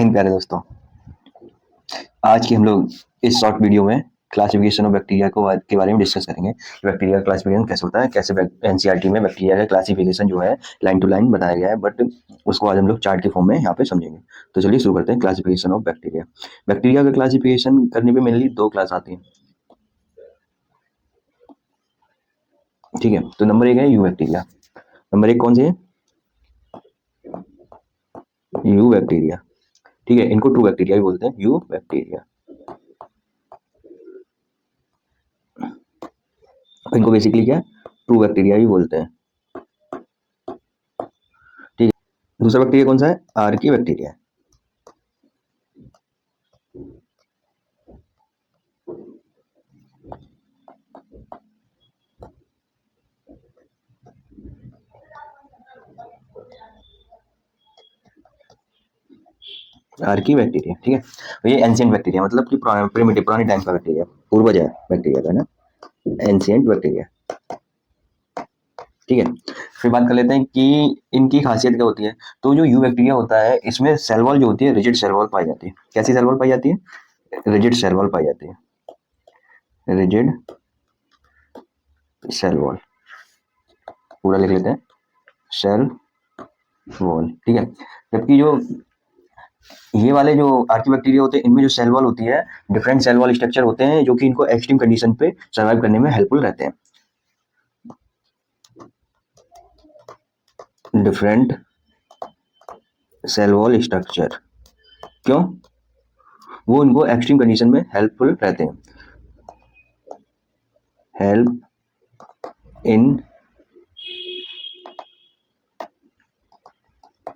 हिंद प्यारे दोस्तों। आज की हम लोग इस शॉर्ट वीडियो में क्लासिफिकेशन ऑफ बैक्टीरिया के बारे में डिस्कस करेंगे। बैक्टीरिया का क्लासिफिकेशन कैसे होता है, कैसे एनसीईआरटी में बैक्टीरिया का क्लासिफिकेशन जो है लाइन टू लाइन बताया गया है, बट उसको आज हम लोग चार्ट के फॉर्म में यहाँ पे समझेंगे। तो चलिए शुरू करते हैं क्लासिफिकेशन ऑफ बैक्टीरिया। बैक्टीरिया का क्लासिफिकेशन करने में मेनली दो क्लास आती हैं, ठीक है। तो नंबर एक है यू बैक्टीरिया। नंबर एक कौन सी है? यू बैक्टीरिया, ठीक है। इनको ट्रू बैक्टीरिया भी बोलते हैं, यू बैक्टीरिया। इनको बेसिकली क्या ट्रू बैक्टीरिया भी बोलते हैं, ठीक है। दूसरा बैक्टीरिया कौन सा है? Archie bacteria. आर्की बैक्टीरिया, ठीक है। तो ये एंशियंट बैक्टीरिया, मतलब कि प्रिमिटिव, पुराने टाइम का बैक्टीरिया, पूर्वज है बैक्टीरिया का ना, एंशियंट बैक्टीरिया, ठीक है। फिर बात कर लेते हैं कि इनकी खासियत क्या होती है। तो जो यू बैक्टीरिया होता है, इसमें सेल वॉल जो होती है रिजिड सेल वॉल पाई जाती है। कैसी सेल वॉल पाई जाती है? रिजिड सेल वॉल पाई जाती है, रिजिड सेल वॉल, पूरा लिख लेते हैं, सेल वॉल, ठीक है। जबकि जो ये वाले जो आर्की बैक्टीरिया होते हैं, इनमें जो सेल वॉल होती है, डिफरेंट सेल वॉल स्ट्रक्चर होते हैं, जो कि इनको एक्सट्रीम कंडीशन पे सर्वाइव करने में हेल्पफुल रहते हैं। डिफरेंट सेल वॉल स्ट्रक्चर, क्यों? वो इनको एक्सट्रीम कंडीशन में हेल्पफुल रहते हैं।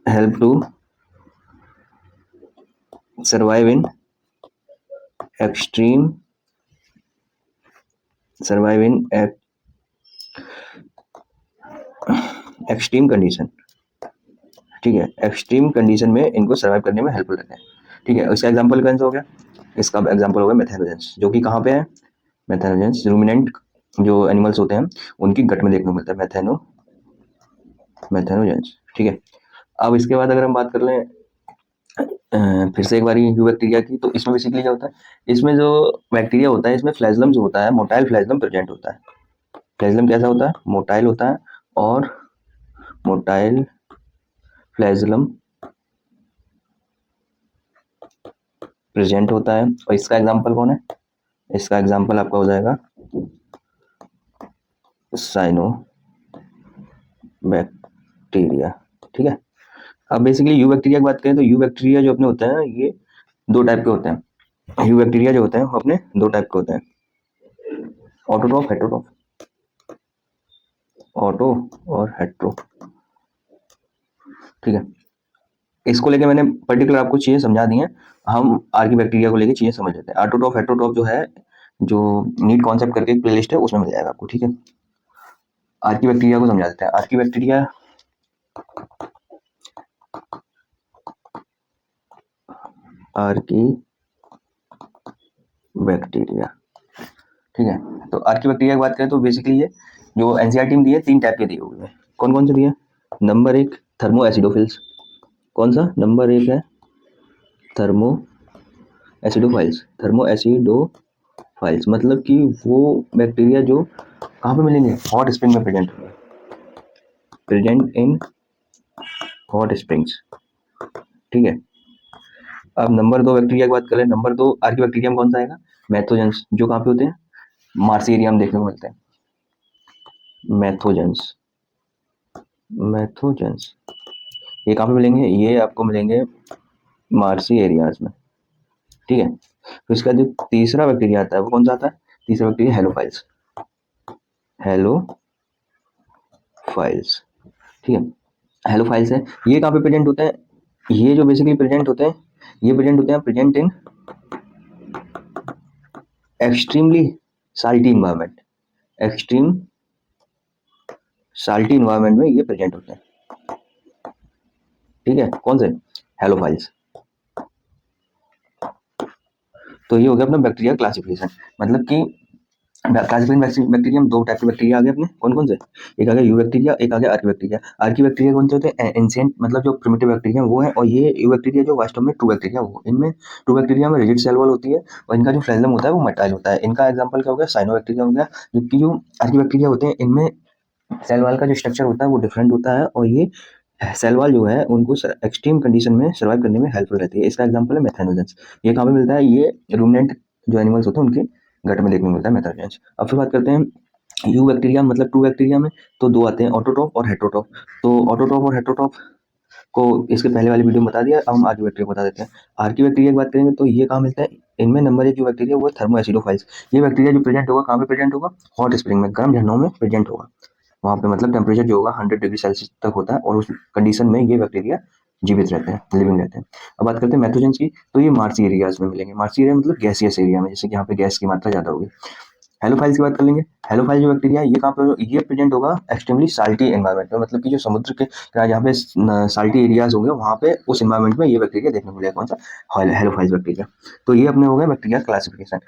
Help to survive in extreme extreme condition, ठीक है। एक्सट्रीम कंडीशन में इनको सर्वाइव करने में हेल्पफुल रहते हैं, ठीक है। इसका एग्जांपल कौन सा हो गया? इसका एग्जांपल हो गया मेथेनोजेंस, जो कि कहाँ पे है? मेथेनोजेंस रूमिनेंट जो एनिमल्स होते हैं उनकी गट में देखने को मिलता है, मेथेनोजेंस, ठीक है। अब इसके बाद अगर हम बात कर लें फिर से एक बार यू बैक्टीरिया की, तो इसमें बेसिकली क्या होता है, इसमें जो बैक्टीरिया होता है, इसमें फ्लैजलम जो होता है, मोटाइल फ्लैजलम प्रेजेंट होता है। फ्लैजलम कैसा होता है? मोटाइल होता है, और मोटाइल फ्लैजलम प्रेजेंट होता है। और इसका एग्जांपल कौन है? इसका एग्जांपल आपका हो जाएगा साइनो बैक्टीरिया, ठीक है। अब बेसिकली यू बैक्टीरिया की बात करें तो यू बैक्टीरिया जो अपने होते हैं, ये दो टाइप के होते हैं। यू बैक्टीरिया जो होते हैं वो अपने दो टाइप के होते हैं, ऑटोट्रॉफ, हेटेरोट्रॉफ। ऑटो और हेट्रो, ठीक है। इसको लेके मैंने पर्टिकुलर आपको चीजें समझा दी हैं। हम आर्की बैक्टीरिया को लेके चीजें समझ लेते हैं। ऑटोट्रॉफ हेटेरोट्रॉफ जो है, जो नीट कॉन्सेप्ट करके एक प्लेलिस्ट है, उसमें मिल जाएगा आपको, ठीक है। आर्की बैक्टीरिया को समझा देते हैं। आर्की बैक्टीरिया ठीक है। तो आर्की बैक्टीरिया की बात करें तो बेसिकली ये जो एनसीईआरटी में दिए, तीन टाइप के दिए हुए हैं। कौन कौन से दिए? नंबर एक थर्मो एसिडोफिल्स। कौन सा? नंबर एक है थर्मो एसिडोफाइल्स। थर्मो एसिडोफाइल्स मतलब कि वो बैक्टीरिया जो कहाँ पे मिलेंगे? हॉट स्प्रिंग में प्रेजेंट होंगे, प्रेजेंट इन हॉट स्प्रिंग्स, ठीक है। अब नंबर दो बैक्टीरिया की बात करें, नंबर दो आर्की बैक्टीरिया में कौन सा आएगा? मैथोजेंस, जो कहाँ पे होते हैं? मार्सी एरिया में देखने को मिलते हैं, मैथोजेंस। मैथोजेंस ये कहाँ पे मिलेंगे? ये आपको मिलेंगे मार्सी एरियाज में, ठीक है। तो इसका जो तीसरा बैक्टीरिया आता है वो कौन सा आता है? तीसरा बैक्टीरिया हेलोफाइल्स, हेलोफाइल्स, ठीक है। हेलोफाइल्स है, ये कहाँ पे प्रेजेंट होते हैं? ये जो बेसिकली प्रेजेंट होते हैं, ये प्रेजेंट होते हैं present in extremely salty environment, extreme salty environment में ये प्रेजेंट होते हैं, ठीक है। कौन से? हेलोफाइल्स। तो ये हो गया अपना बैक्टीरिया क्लासिफिकेशन, मतलब कि क्लासिफिकेशन बैक्टीरिया में दो टाइप के बैक्टीरिया आ गए अपने, कौन कौन से, एक आ गया यू बैक्टीरिया, एक आ गया आर्की बैक्टीरिया। आर्की बैक्टीरिया कौन से होते हैं, एंशिएंट मतलब जो प्रिमिटिव बैक्टीरिया वो है, और ये यू बैक्टीरिया जो वास्तव में ट्रू बैक्टीरिया वो, इनमें ट्रू बैक्टीरिया में रिजिड सेल वॉल होती है और इनका जो फ्लैजम होता है वो मटाइल होता है। इनका एग्जाम्पल क्या हो गया, साइनो बैक्टीरिया हो गया। जबकि जो आर्की बैक्टीरिया होते हैं इनमें सेल वॉल का जो स्ट्रक्चर होता है वो डिफरेंट होता है, और ये सेल वॉल जो है उनको एक्सट्रीम कंडीशन में सर्वाइव करने में हेल्पफुल रहती है। इसका एग्जांपल है मेथानोजेंस। ये कहाँ पे मिलता है, ये रूमिनेंट जो एनिमल्स होते हैं उनके गट में देखने को मिलता है मेथानोजेंस। अब फिर बात करते हैं यू बैक्टीरिया मतलब ट्रू बैक्टीरिया में, तो दो आते हैं, ऑटोट्रॉफ और हेटरोट्रॉफ। तो ऑटोट्रॉफ और हेटरोट्रॉफ को इसके पहले वाली वीडियो में बता दिया, अब हम आर्की बैक्टीरिया बता देते हैं। आर्की बैक्टीरिया की बात करेंगे तो ये कहाँ मिलता है, इनमें नंबर एक जो बैक्टीरिया वो है थर्मो एसिडोफाइल्स। ये बैक्टीरिया जो प्रेजेंट होगा कहाँ पे प्रेजेंट होगा, हॉट स्प्रिंग में, गर्म झरनों में प्रेजेंट होगा। वहाँ पे मतलब टेम्परेचर जो होगा 100 डिग्री सेल्सियस तक होता है, और उस कंडीशन में ये बैक्टीरिया जीवित रहते हैं, लिविंग रहते हैं। अब बात करते हैं मैथोजेंस की, तो ये मार्सी एरियाज में मिलेंगे। मार्सी एरिया मतलब गैसियस एरिया में, जैसे कि यहाँ पे गैस की मात्रा ज्यादा होगी। हेलोफाइल्स की बात कर लेंगे। हेलोफाइल जो बैक्टीरिया है ये कहाँ पे, ये प्रेजेंट होगा एक्सट्रीमली साल्टी एनवायरनमेंट में, मतलब कि जो समुद्र के जहाँ पे साल्टी एरियाज होंगे वहाँ पे उस एनवायरनमेंट में ये बैक्टीरिया देखने को मिलेगा। कौन सा, हेलोफाइल्स बैक्टीरिया। तो ये अपने हो गए बैक्टीरिया क्लासिफिकेशन।